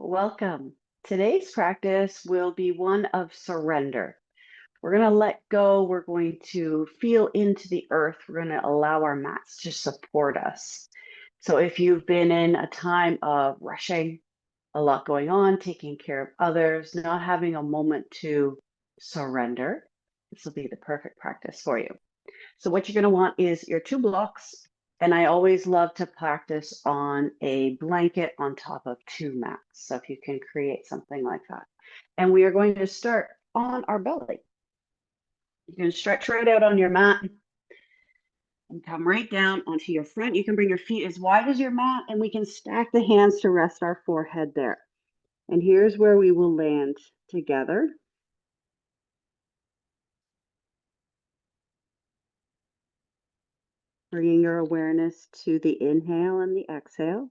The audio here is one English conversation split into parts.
Welcome. Today's practice will be one of surrender. We're going to let go. We're going to feel into the earth. We're going to allow our mats to support us. So if you've been in a time of rushing, a lot going on, taking care of others, not having a moment to surrender, this will be the perfect practice for you. So what you're going to want is your two blocks. And I always love to practice on a blanket on top of two mats. So if you can create something like that. And we are going to start on our belly. You can stretch right out on your mat and come right down onto your front. You can bring your feet as wide as your mat, and we can stack the hands to rest our forehead there. And here's where we will land together. Bringing your awareness to the inhale and the exhale.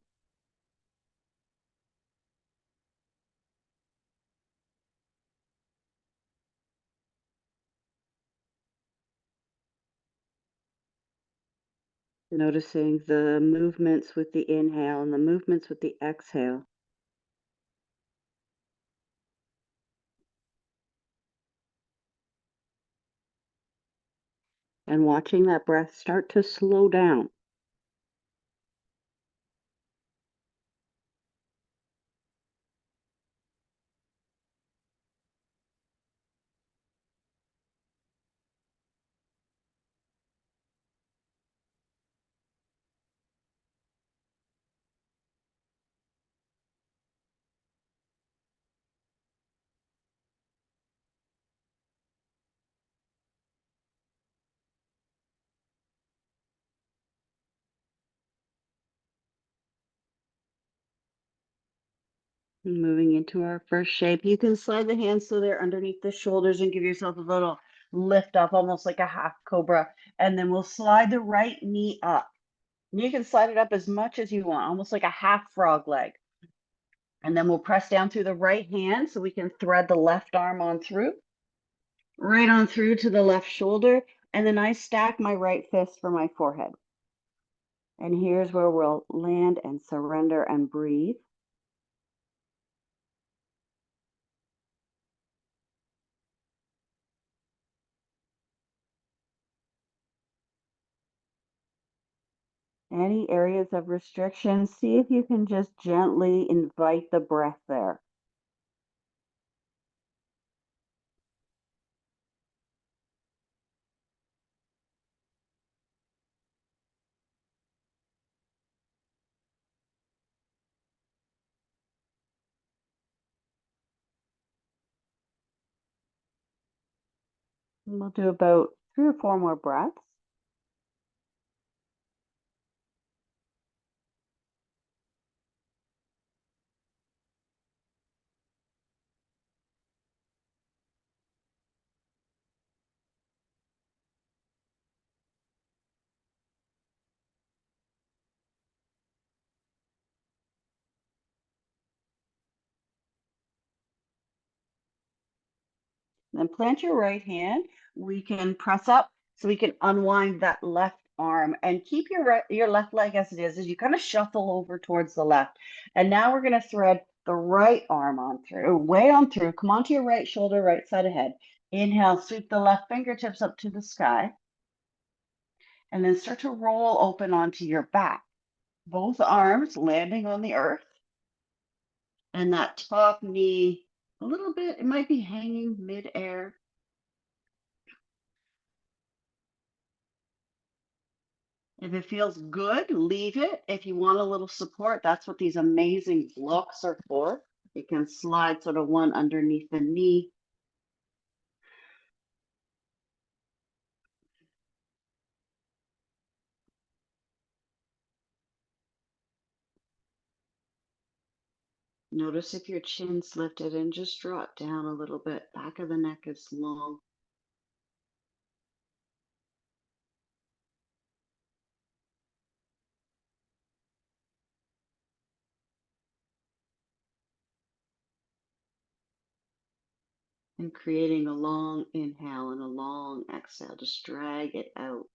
Noticing the movements with the inhale and the movements with the exhale. And watching that breath start to slow down. Moving into our first shape. You can slide the hands so they're underneath the shoulders and give yourself a little lift up, almost like a half cobra. And then we'll slide the right knee up. And you can slide it up as much as you want, almost like a half frog leg. And then we'll press down through the right hand so we can thread the left arm on through, right on through to the left shoulder. And then I stack my right fist for my forehead. And here's where we'll land and surrender and breathe. Any areas of restriction, see if you can just gently invite the breath there. And we'll do about 3 or 4 more breaths. Then plant your right hand. We can press up so we can unwind that left arm and keep your left leg as it is as you kind of shuffle over towards the left. And now we're going to thread the right arm on through, way on through. Come onto your right shoulder, right side ahead. Inhale, sweep the left fingertips up to the sky. And then start to roll open onto your back. Both arms landing on the earth. And that top knee a little bit, it might be hanging mid-air. If it feels good, leave it. If you want a little support, that's what these amazing blocks are for. You can slide sort of one underneath the knee. Notice if your chin's lifted and just drop down a little bit. Back of the neck is long. And creating a long inhale and a long exhale. Just drag it out.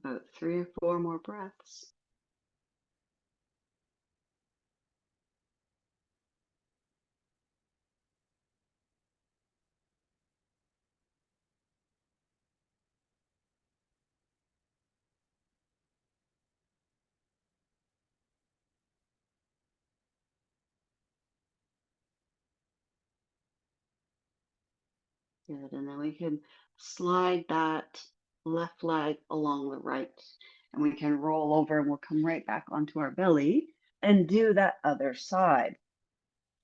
About 3 or 4 more breaths. Good. And then we can slide that left leg along the right. And we can roll over and we'll come right back onto our belly and do that other side.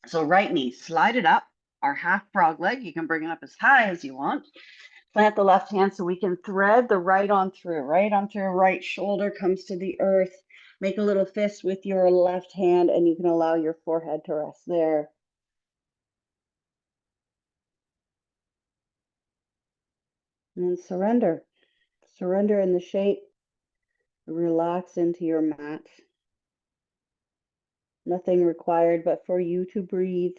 So right knee, slide it up. Our half frog leg, you can bring it up as high as you want. Plant the left hand so we can thread the right on through. Right on through, right shoulder comes to the earth. Make a little fist with your left hand and you can allow your forehead to rest there. And then surrender. Surrender in the shape. Relax into your mat. Nothing required but for you to breathe.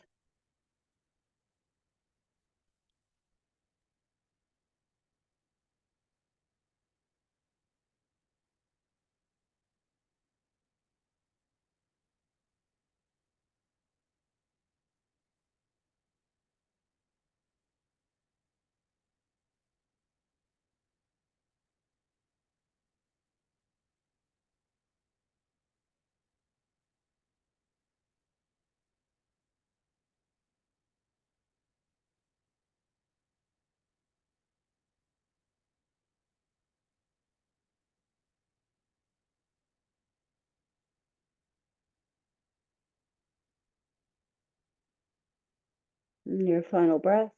And your final breath.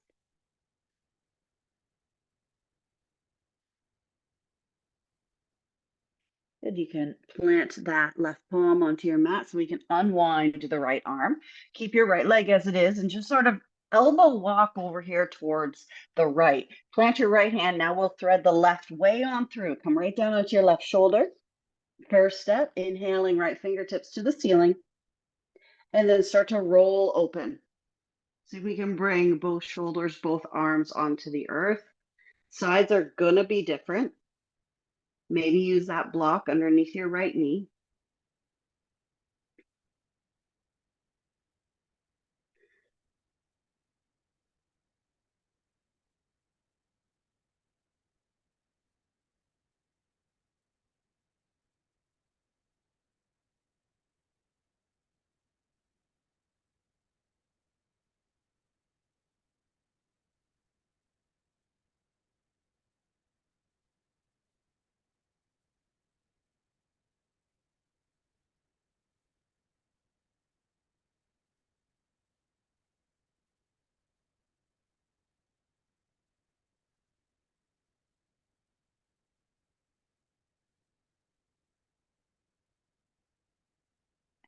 And you can plant that left palm onto your mat so we can unwind the right arm. Keep your right leg as it is and just sort of elbow walk over here towards the right. Plant your right hand. Now we'll thread the left way on through. Come right down onto your left shoulder. First step, inhaling right fingertips to the ceiling. And then start to roll open. See if we can bring both shoulders, both arms onto the earth. Sides are going to be different. Maybe use that block underneath your right knee.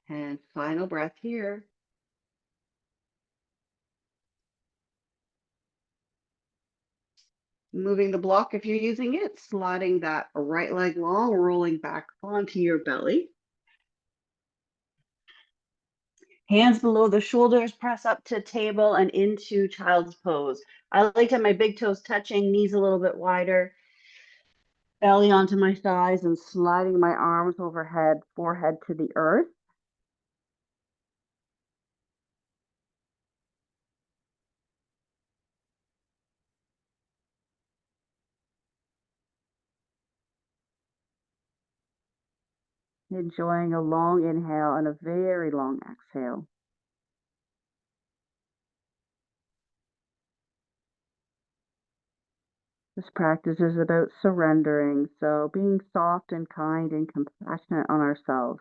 And final breath here. Moving the block if you're using it, sliding that right leg long, rolling back onto your belly. Hands below the shoulders, press up to table and into child's pose. I like to have my big toes touching, knees a little bit wider, belly onto my thighs, and sliding my arms overhead, forehead to the earth. Enjoying a long inhale and a very long exhale. This practice is about surrendering, so being soft and kind and compassionate on ourselves.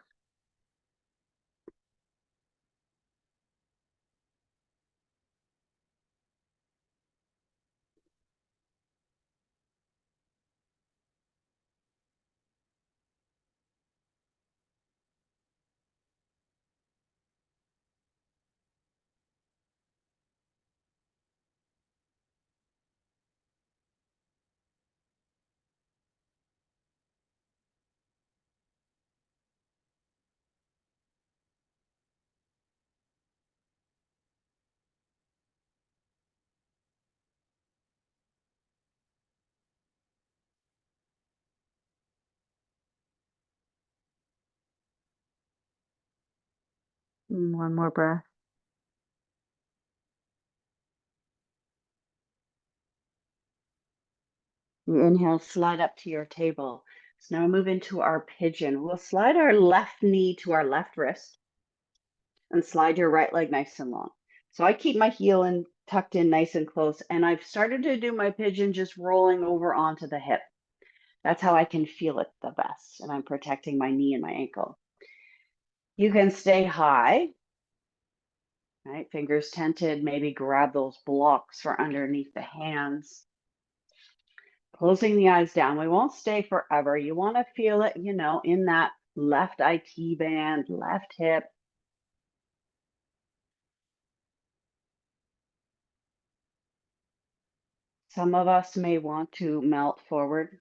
One more breath. You inhale, slide up to your table. So now we move into our pigeon. We'll slide our left knee to our left wrist and slide your right leg nice and long. So I keep my heel in tucked in nice and close, and I've started to do my pigeon just rolling over onto the hip. That's how I can feel it the best, and I'm protecting my knee and my ankle. You can stay high, right? Fingers tented, maybe grab those blocks for underneath the hands. Closing the eyes down. We won't stay forever. You want to feel it, in that left IT band, left hip. Some of us may want to melt forward,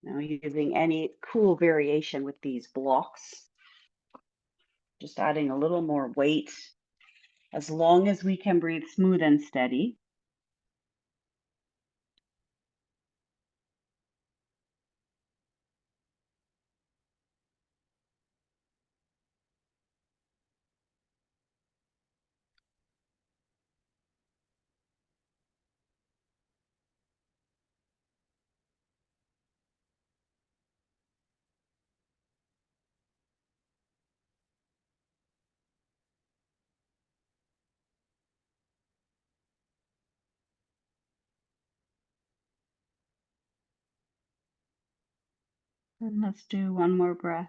using any cool variation with these blocks. Just adding a little more weight as long as we can breathe smooth and steady. And let's do one more breath.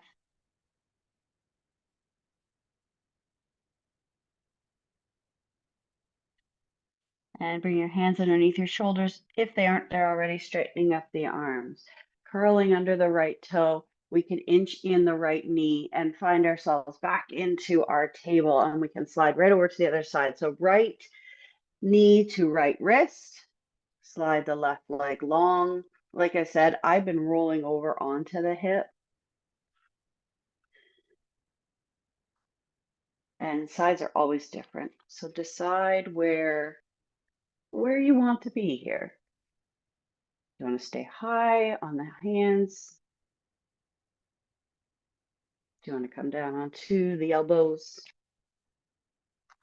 And bring your hands underneath your shoulders. If they aren't there already, straightening up the arms. Curling under the right toe, we can inch in the right knee and find ourselves back into our table, and we can slide right over to the other side. So right knee to right wrist, slide the left leg long. Like I said, I've been rolling over onto the hip, and sides are always different. So decide where you want to be here. You want to stay high on the hands? Do you want to come down onto the elbows?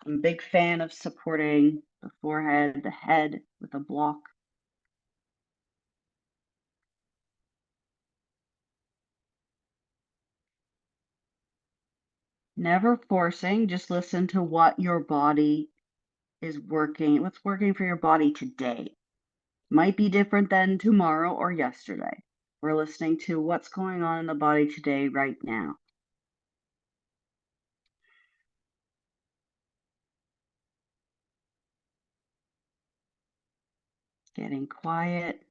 I'm a big fan of supporting the forehead, the head with a block. Never forcing, just listen to what your body is working, what's working for your body today. Might be different than tomorrow or yesterday. We're listening to what's going on in the body today, right now. Getting quiet.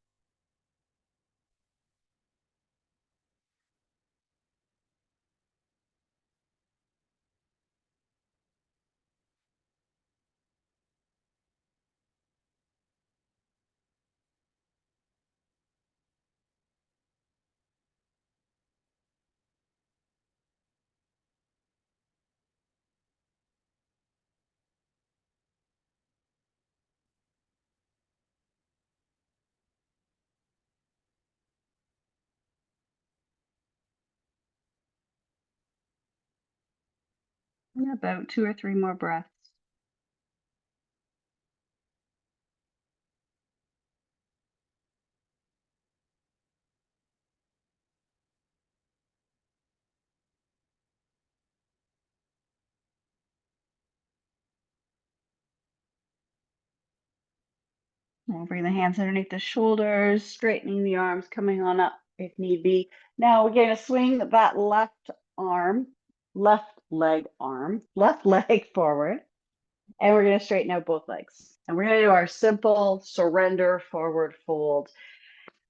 And about 2 or 3 more breaths. Now bring the hands underneath the shoulders, straightening the arms, coming on up if need be. Now we're going to swing that left leg forward, and we're going to straighten out both legs. And we're going to do our simple surrender forward fold.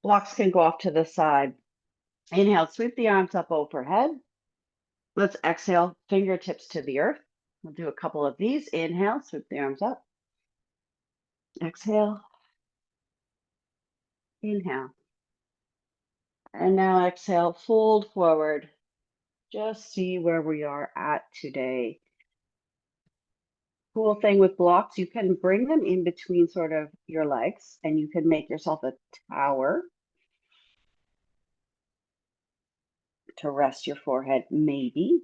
Blocks can go off to the side. Inhale, sweep the arms up overhead. Let's exhale, fingertips to the earth. We'll do a couple of these. Inhale, sweep the arms up. Exhale, inhale. And now exhale, fold forward. Just see where we are at today. Cool thing with blocks, you can bring them in between sort of your legs, and you can make yourself a tower to rest your forehead, maybe.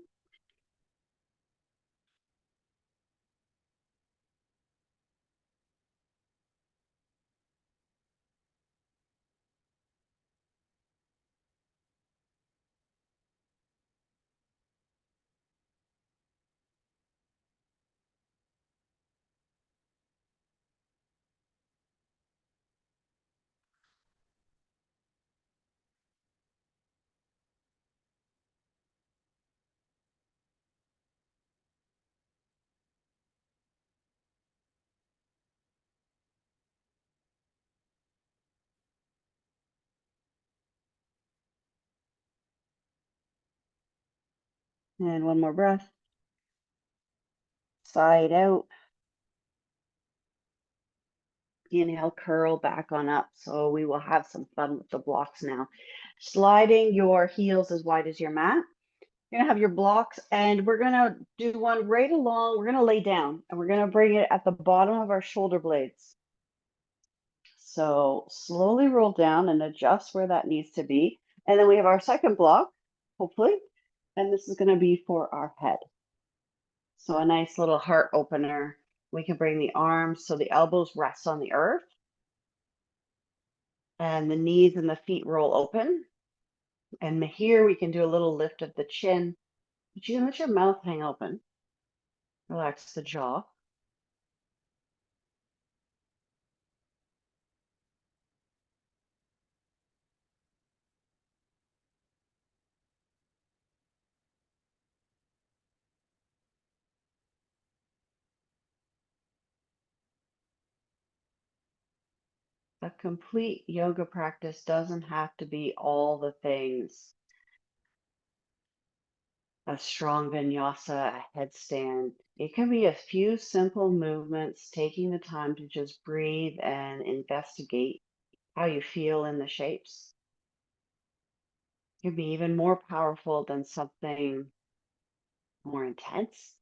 And one more breath. Side out. Inhale, curl back on up. So we will have some fun with the blocks now. Sliding your heels as wide as your mat. You're gonna have your blocks and we're gonna do one right along. We're gonna lay down and we're gonna bring it at the bottom of our shoulder blades. So slowly roll down and adjust where that needs to be. And then we have our second block, hopefully, and this is gonna be for our head. So a nice little heart opener. We can bring the arms so the elbows rest on the earth and the knees and the feet roll open. And here we can do a little lift of the chin. But you can let your mouth hang open. Relax the jaw. A complete yoga practice doesn't have to be all the things. A strong vinyasa, a headstand. It can be a few simple movements, taking the time to just breathe and investigate how you feel in the shapes. It can be even more powerful than something more intense.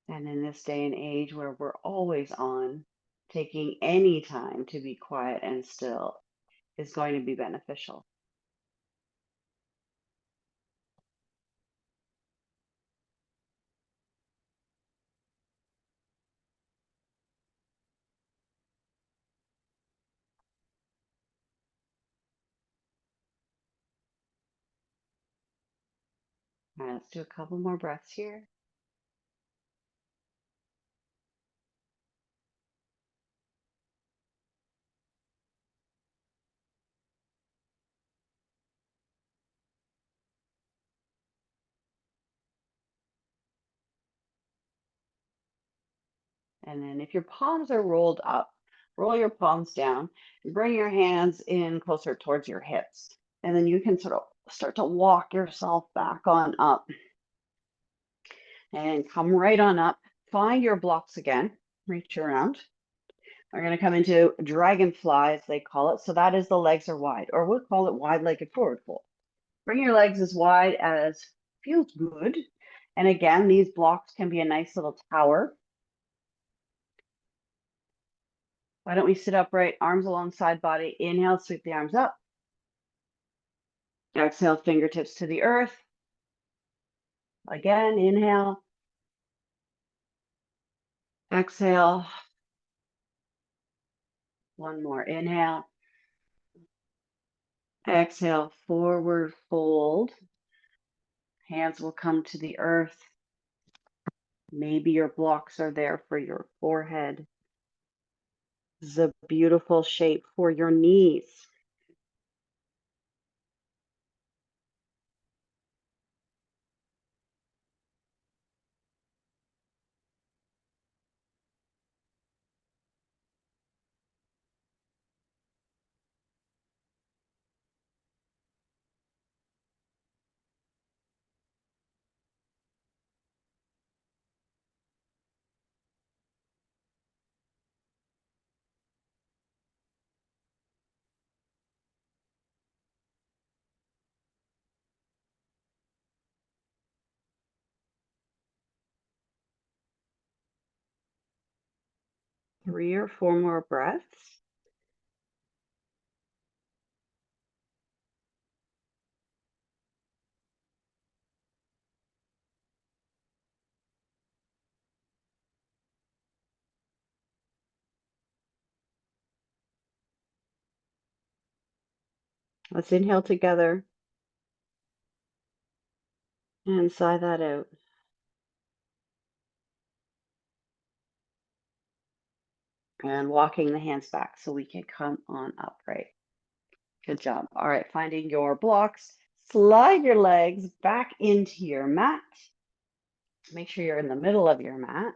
And in this day and age where we're always on, taking any time to be quiet and still is going to be beneficial. All right, let's do a couple more breaths here. And then if your palms are rolled up, roll your palms down and bring your hands in closer towards your hips. And then you can sort of start to walk yourself back on up and come right on up. Find your blocks again, reach around. We're going to come into dragonfly, as they call it. So that is the legs are wide, or we'll call it wide-legged forward fold. Bring your legs as wide as feels good. And again, these blocks can be a nice little tower. Why don't we sit upright, arms alongside body. Inhale, sweep the arms up. Exhale, fingertips to the earth. Again, inhale. Exhale. One more, inhale. Exhale, forward fold. Hands will come to the earth. Maybe your blocks are there for your forehead. This is a beautiful shape for your knees. Three or four more breaths. Let's inhale together and sigh that out. And walking the hands back so we can come on upright. Good job. All right, finding your blocks. Slide your legs back into your mat. Make sure you're in the middle of your mat.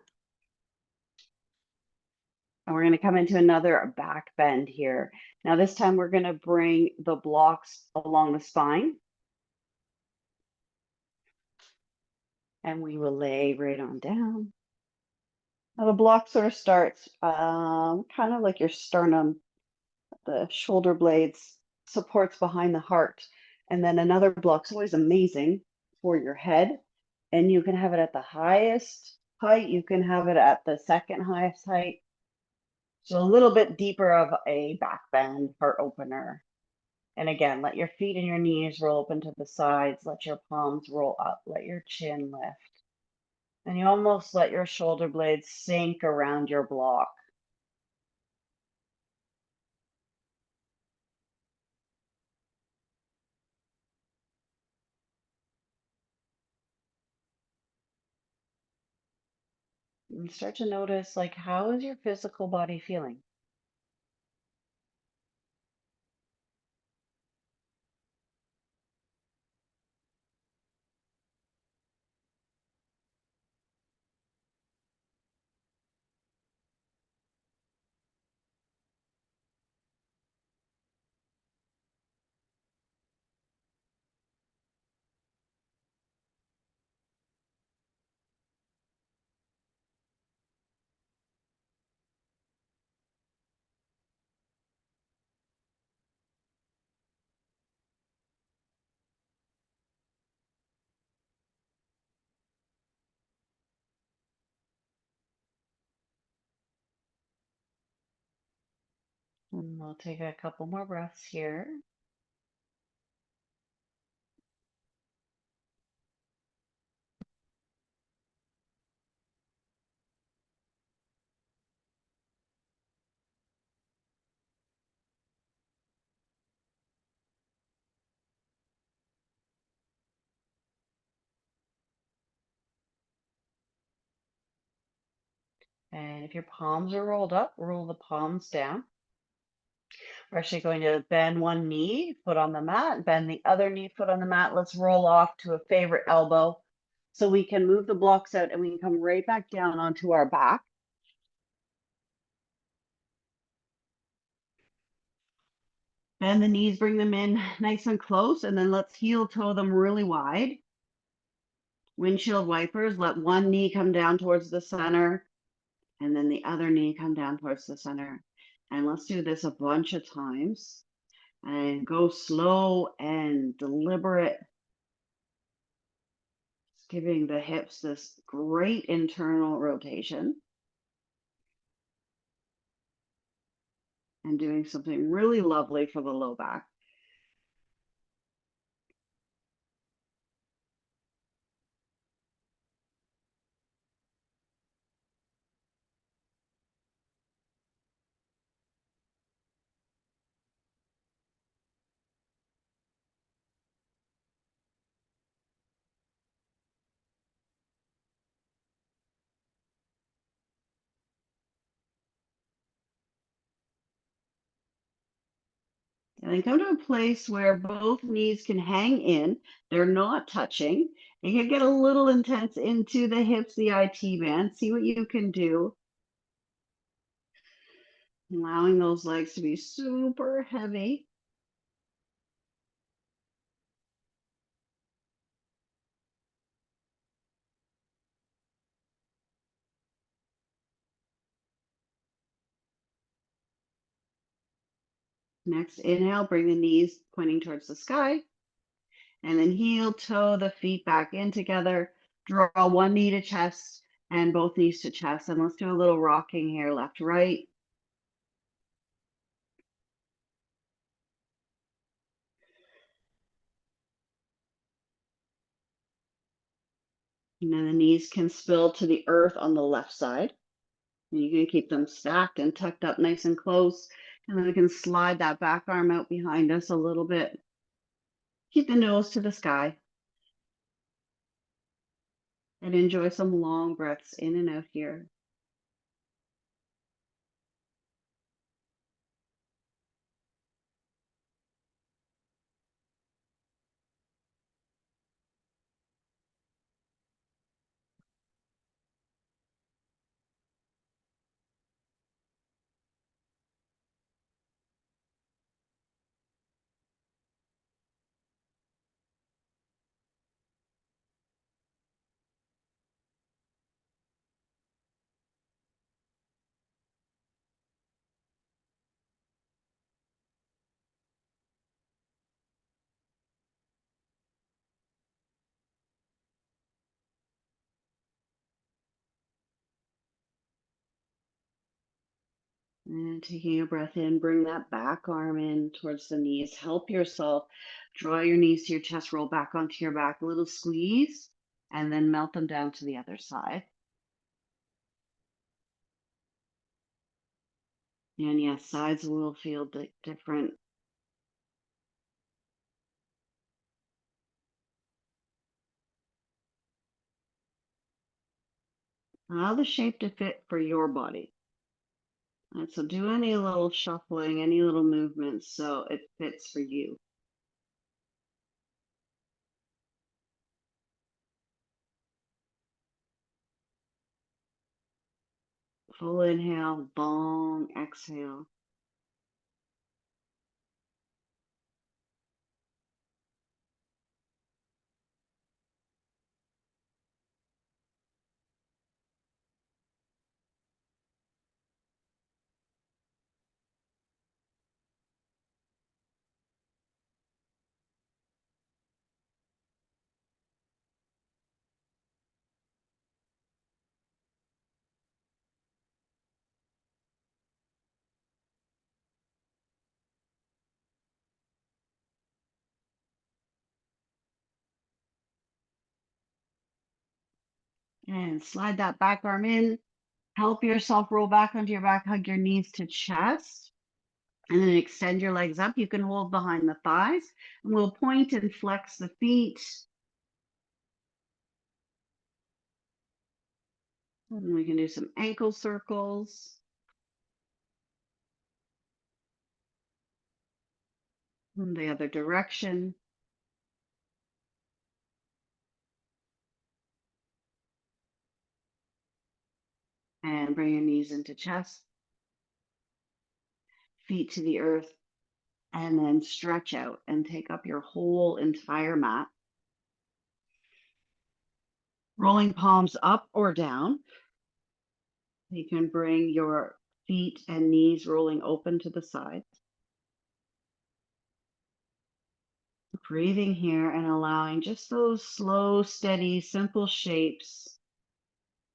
And we're going to come into another back bend here. Now, this time we're going to bring the blocks along the spine. And we will lay right on down. Now the block sort of starts kind of like your sternum, the shoulder blades, supports behind the heart. And then another block's always amazing for your head. And you can have it at the highest height, you can have it at the second highest height. So a little bit deeper of a back bend, heart opener. And again, let your feet and your knees roll open to the sides. Let your palms roll up. Let your chin lift. And you almost let your shoulder blades sink around your block. And start to notice, like, how is your physical body feeling? And we'll take a couple more breaths here. And if your palms are rolled up, roll the palms down. We're actually going to bend one knee, foot on the mat, bend the other knee, foot on the mat. Let's roll off to a favorite elbow so we can move the blocks out and we can come right back down onto our back. Bend the knees, bring them in nice and close, and then let's heel toe them really wide. Windshield wipers, let one knee come down towards the center and then the other knee come down towards the center. And let's do this a bunch of times and go slow and deliberate, giving the hips this great internal rotation and doing something really lovely for the low back. And then come to a place where both knees can hang in. They're not touching. You can get a little intense into the hips, the IT band. See what you can do. Allowing those legs to be super heavy. Next, inhale, bring the knees pointing towards the sky. And then heel toe the feet back in together. Draw one knee to chest and both knees to chest. And let's do a little rocking here, left, right. And then the knees can spill to the earth on the left side. And you can keep them stacked and tucked up nice and close. And then we can slide that back arm out behind us a little bit. Keep the nose to the sky. And enjoy some long breaths in and out here. And taking a breath in, bring that back arm in towards the knees. Help yourself. Draw your knees to your chest, roll back onto your back, a little squeeze, and then melt them down to the other side. And yes, sides will feel different. Allow the shape to fit for your body. And so do any little shuffling, any little movements so it fits for you. Full inhale, long exhale. And slide that back arm in. Help yourself roll back onto your back, hug your knees to chest, and then extend your legs up. You can hold behind the thighs, and we'll point and flex the feet. And we can do some ankle circles. In the other direction. And bring your knees into chest, feet to the earth, and then stretch out and take up your whole entire mat. Rolling palms up or down. You can bring your feet and knees rolling open to the sides. Breathing here and allowing just those slow, steady, simple shapes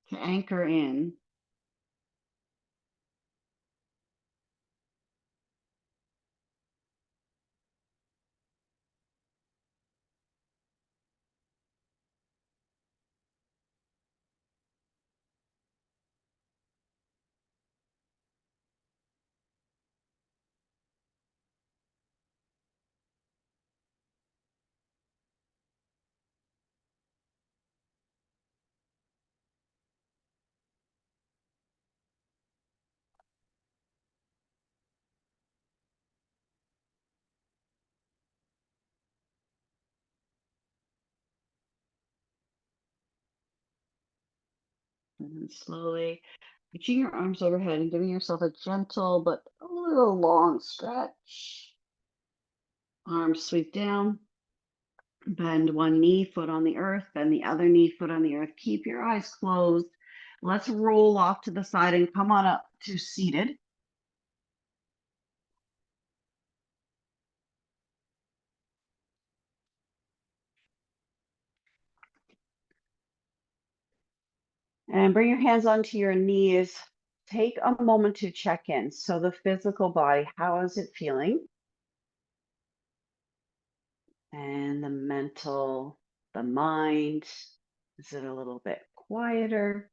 to anchor in. And then slowly reaching your arms overhead and giving yourself a gentle but a little long stretch. Arms sweep down. Bend one knee, foot on the earth, bend the other knee, foot on the earth. Keep your eyes closed. Let's roll off to the side and come on up to seated. And bring your hands onto your knees. Take a moment to check in. So the physical body, how is it feeling? And the mental, the mind, is it a little bit quieter,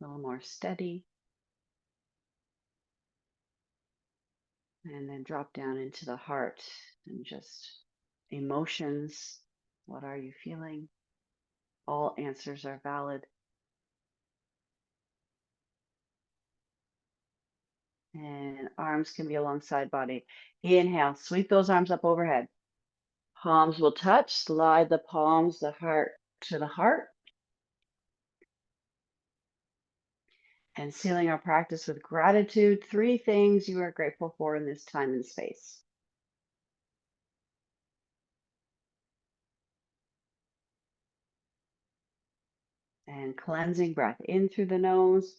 a little more steady? And then drop down into the heart and just emotions. What are you feeling? All answers are valid. And arms can be alongside body. Inhale, sweep those arms up overhead. Palms will touch, slide the palms, the heart to the heart. And sealing our practice with gratitude, 3 things you are grateful for in this time and space. And cleansing breath in through the nose.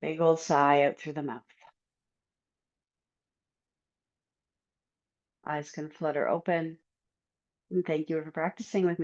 Big old sigh out through the mouth. Eyes can flutter open. And thank you for practicing with me.